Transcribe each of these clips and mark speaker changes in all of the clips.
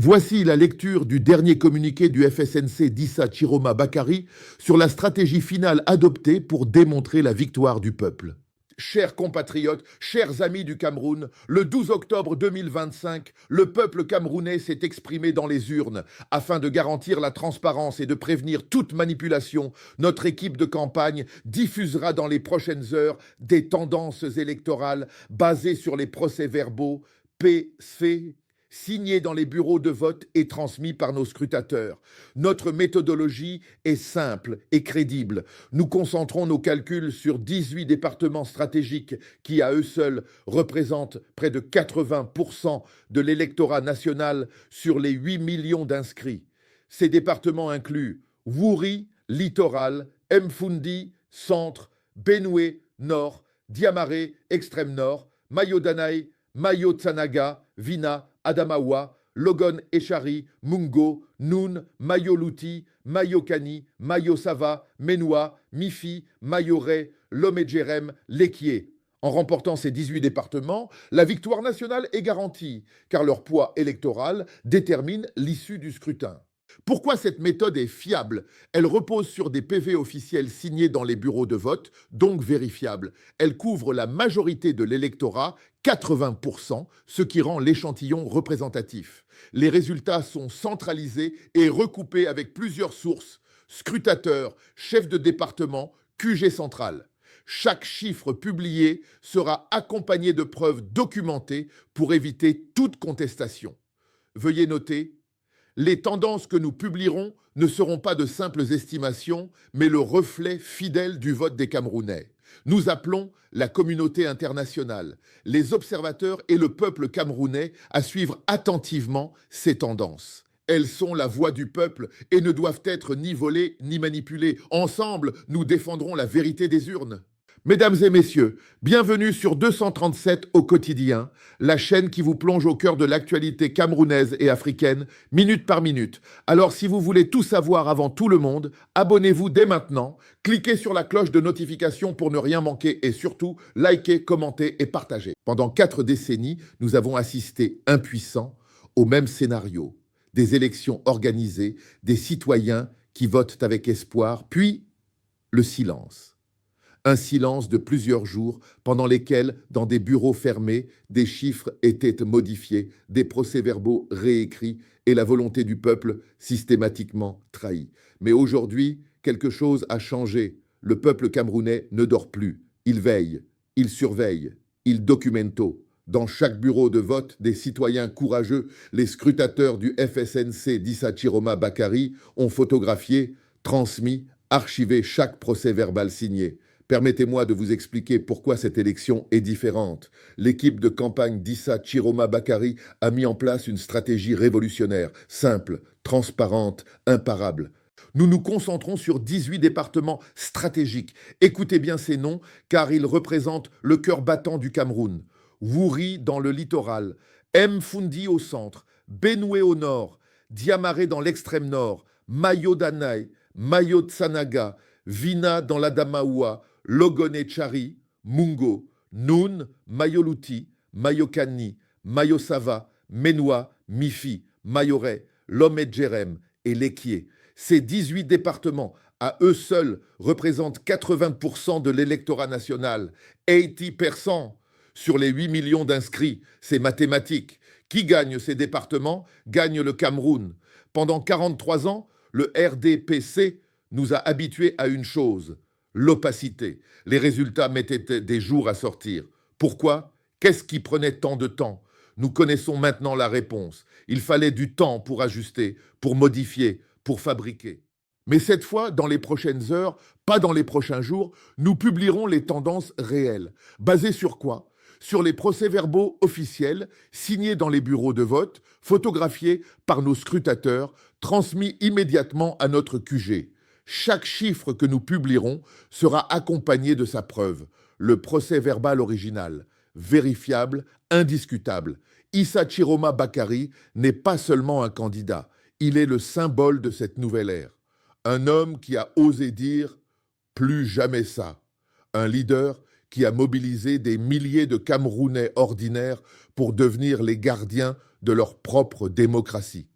Speaker 1: Voici la lecture du dernier communiqué du FSNC d'Issa Chiroma Bakary sur la stratégie finale adoptée pour démontrer la victoire du peuple. Chers compatriotes, chers amis du Cameroun, le 12 octobre 2025, le peuple camerounais s'est exprimé dans les urnes. Afin de garantir la transparence et de prévenir toute manipulation, notre équipe de campagne diffusera dans les prochaines heures des tendances électorales basées sur les procès-verbaux PSFE signés dans les bureaux de vote et transmis par nos scrutateurs. Notre méthodologie est simple et crédible. Nous concentrons nos calculs sur 18 départements stratégiques qui, à eux seuls, représentent près de 80% de l'électorat national sur les 8 millions d'inscrits. Ces départements incluent Wouri, Littoral, Mfundi, Centre, Benoué, Nord, Diamaré, Extrême Nord, Mayo-Danaï, Mayo-Tsanaga, Vina, Adamawa, Logon Echari, Mungo, Noun, Mayo-Louti, Mayo-Kani, Mayo-Sava, Menoua, Mifi, Mayo-Ré, Lomé-Djerem, Lekié. En remportant ces 18 départements, la victoire nationale est garantie, car leur poids électoral détermine l'issue du scrutin. Pourquoi cette méthode est fiable? Elle repose sur des PV officiels signés dans les bureaux de vote, donc vérifiables. Elle couvre la majorité de l'électorat, 80%, ce qui rend l'échantillon représentatif. Les résultats sont centralisés et recoupés avec plusieurs sources: scrutateurs, chefs de département, QG central. Chaque chiffre publié sera accompagné de preuves documentées pour éviter toute contestation. Veuillez noter: les tendances que nous publierons ne seront pas de simples estimations, mais le reflet fidèle du vote des Camerounais. Nous appelons la communauté internationale, les observateurs et le peuple camerounais à suivre attentivement ces tendances. Elles sont la voix du peuple et ne doivent être ni volées ni manipulées. Ensemble, nous défendrons la vérité des urnes. Mesdames et messieurs, bienvenue sur 237 au quotidien, la chaîne qui vous plonge au cœur de l'actualité camerounaise et africaine, minute par minute. Alors si vous voulez tout savoir avant tout le monde, abonnez-vous dès maintenant, cliquez sur la cloche de notification pour ne rien manquer et surtout, likez, commentez et partagez. Pendant 4 décennies, nous avons assisté impuissants au même scénario: des élections organisées, des citoyens qui votent avec espoir, puis le silence. Un silence de plusieurs jours pendant lesquels, dans des bureaux fermés, des chiffres étaient modifiés, des procès-verbaux réécrits et la volonté du peuple systématiquement trahie. Mais aujourd'hui, quelque chose a changé. Le peuple camerounais ne dort plus. Il veille, il surveille, il documento. Dans chaque bureau de vote, des citoyens courageux, les scrutateurs du FSNC d'Issa Chiroma Bakary, ont photographié, transmis, archivé chaque procès-verbal signé. Permettez-moi de vous expliquer pourquoi cette élection est différente. L'équipe de campagne d'Issa Chiroma Bakary a mis en place une stratégie révolutionnaire, simple, transparente, imparable. Nous nous concentrons sur 18 départements stratégiques. Écoutez bien ces noms, car ils représentent le cœur battant du Cameroun. Wouri dans le littoral, Mfundi au centre, Benoué au nord, Diamaré dans l'extrême nord, Mayo-Danaï, Mayo-Tsanaga, Vina dans l'Adamaoua, Logon Echari, Mungo, Noun, Mayo-Louti, Mayo-Kani, Mayo-Sava, Menoua, Mifi, Mayo-Ré, Lomé-Djerem et Lekié. Ces 18 départements, à eux seuls, représentent 80% de l'électorat national, 80% sur les 8 millions d'inscrits. C'est mathématique. Qui gagne ces départements gagne le Cameroun. Pendant 43 ans, le RDPC nous a habitués à une chose: l'opacité. Les résultats mettaient des jours à sortir. Pourquoi? Qu'est-ce qui prenait tant de temps? Nous connaissons maintenant la réponse. Il fallait du temps pour ajuster, pour modifier, pour fabriquer. Mais cette fois, dans les prochaines heures, pas dans les prochains jours, nous publierons les tendances réelles. Basées sur quoi? Sur les procès-verbaux officiels, signés dans les bureaux de vote, photographiés par nos scrutateurs, transmis immédiatement à notre QG. Chaque chiffre que nous publierons sera accompagné de sa preuve, le procès-verbal original, vérifiable, indiscutable. Issa Chiroma Bakary n'est pas seulement un candidat, il est le symbole de cette nouvelle ère. Un homme qui a osé dire « plus jamais ça ». Un leader qui a mobilisé des milliers de Camerounais ordinaires pour devenir les gardiens de leur propre démocratie.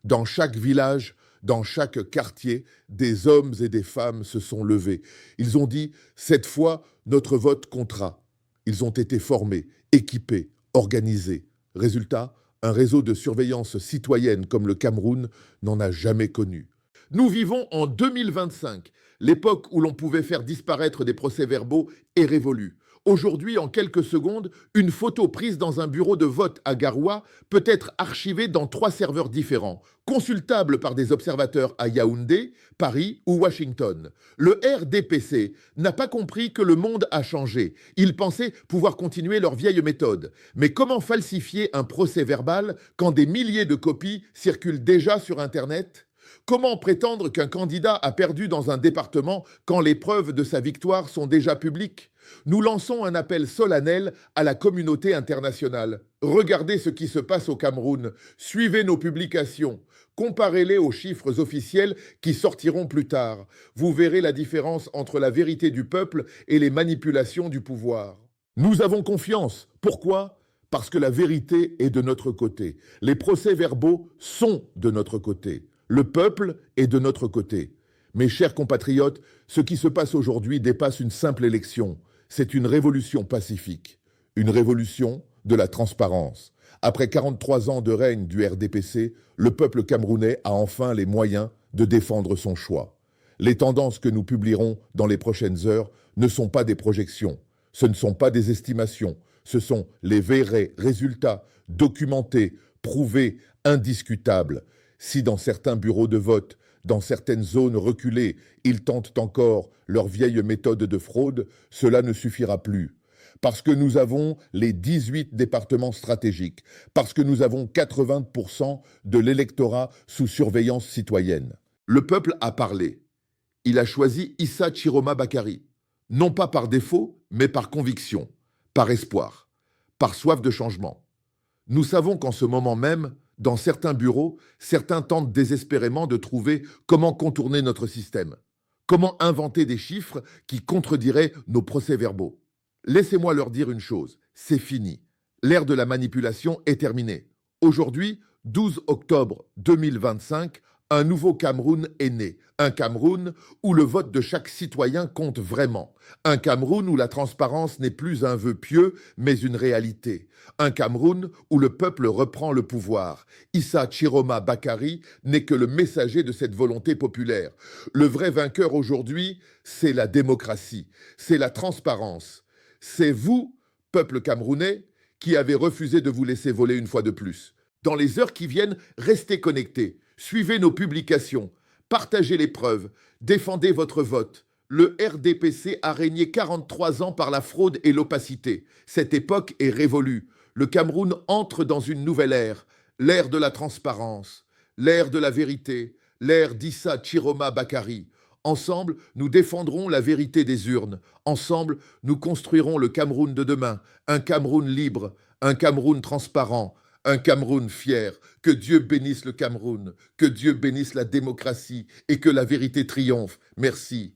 Speaker 1: Dans chaque village, dans chaque quartier, des hommes et des femmes se sont levés. Ils ont dit « Cette fois, notre vote comptera ». Ils ont été formés, équipés, organisés. Résultat, un réseau de surveillance citoyenne comme le Cameroun n'en a jamais connu. Nous vivons en 2025. L'époque où l'on pouvait faire disparaître des procès-verbaux est révolue. Aujourd'hui, en quelques secondes, une photo prise dans un bureau de vote à Garoua peut être archivée dans 3 serveurs différents, consultable par des observateurs à Yaoundé, Paris ou Washington. Le RDPC n'a pas compris que le monde a changé. Ils pensaient pouvoir continuer leur vieille méthode. Mais comment falsifier un procès-verbal quand des milliers de copies circulent déjà sur Internet ? Comment prétendre qu'un candidat a perdu dans un département quand les preuves de sa victoire sont déjà publiques ? Nous lançons un appel solennel à la communauté internationale. Regardez ce qui se passe au Cameroun. Suivez nos publications. Comparez-les aux chiffres officiels qui sortiront plus tard. Vous verrez la différence entre la vérité du peuple et les manipulations du pouvoir. Nous avons confiance. Pourquoi ? Parce que la vérité est de notre côté. Les procès-verbaux sont de notre côté. Le peuple est de notre côté. Mes chers compatriotes, ce qui se passe aujourd'hui dépasse une simple élection. C'est une révolution pacifique. Une révolution de la transparence. Après 43 ans de règne du RDPC, le peuple camerounais a enfin les moyens de défendre son choix. Les tendances que nous publierons dans les prochaines heures ne sont pas des projections. Ce ne sont pas des estimations. Ce sont les vrais résultats documentés, prouvés, indiscutables. Si dans certains bureaux de vote, dans certaines zones reculées, ils tentent encore leur vieille méthode de fraude, cela ne suffira plus. Parce que nous avons les 18 départements stratégiques, parce que nous avons 80% de l'électorat sous surveillance citoyenne. Le peuple a parlé. Il a choisi Issa Chiroma Bakary, non pas par défaut, mais par conviction, par espoir, par soif de changement. Nous savons qu'en ce moment même, dans certains bureaux, certains tentent désespérément de trouver comment contourner notre système, comment inventer des chiffres qui contrediraient nos procès-verbaux. Laissez-moi leur dire une chose, c'est fini. L'ère de la manipulation est terminée. Aujourd'hui, 12 octobre 2025, un nouveau Cameroun est né. Un Cameroun où le vote de chaque citoyen compte vraiment. Un Cameroun où la transparence n'est plus un vœu pieux, mais une réalité. Un Cameroun où le peuple reprend le pouvoir. Issa Chiroma Bakary n'est que le messager de cette volonté populaire. Le vrai vainqueur aujourd'hui, c'est la démocratie, c'est la transparence. C'est vous, peuple camerounais, qui avez refusé de vous laisser voler une fois de plus. Dans les heures qui viennent, restez connectés. Suivez nos publications, partagez les preuves, défendez votre vote. Le RDPC a régné 43 ans par la fraude et l'opacité. Cette époque est révolue. Le Cameroun entre dans une nouvelle ère, l'ère de la transparence, l'ère de la vérité, l'ère d'Issa Chiroma Bakary. Ensemble, nous défendrons la vérité des urnes. Ensemble, nous construirons le Cameroun de demain, un Cameroun libre, un Cameroun transparent, un Cameroun fier. Que Dieu bénisse le Cameroun, que Dieu bénisse la démocratie et que la vérité triomphe. Merci.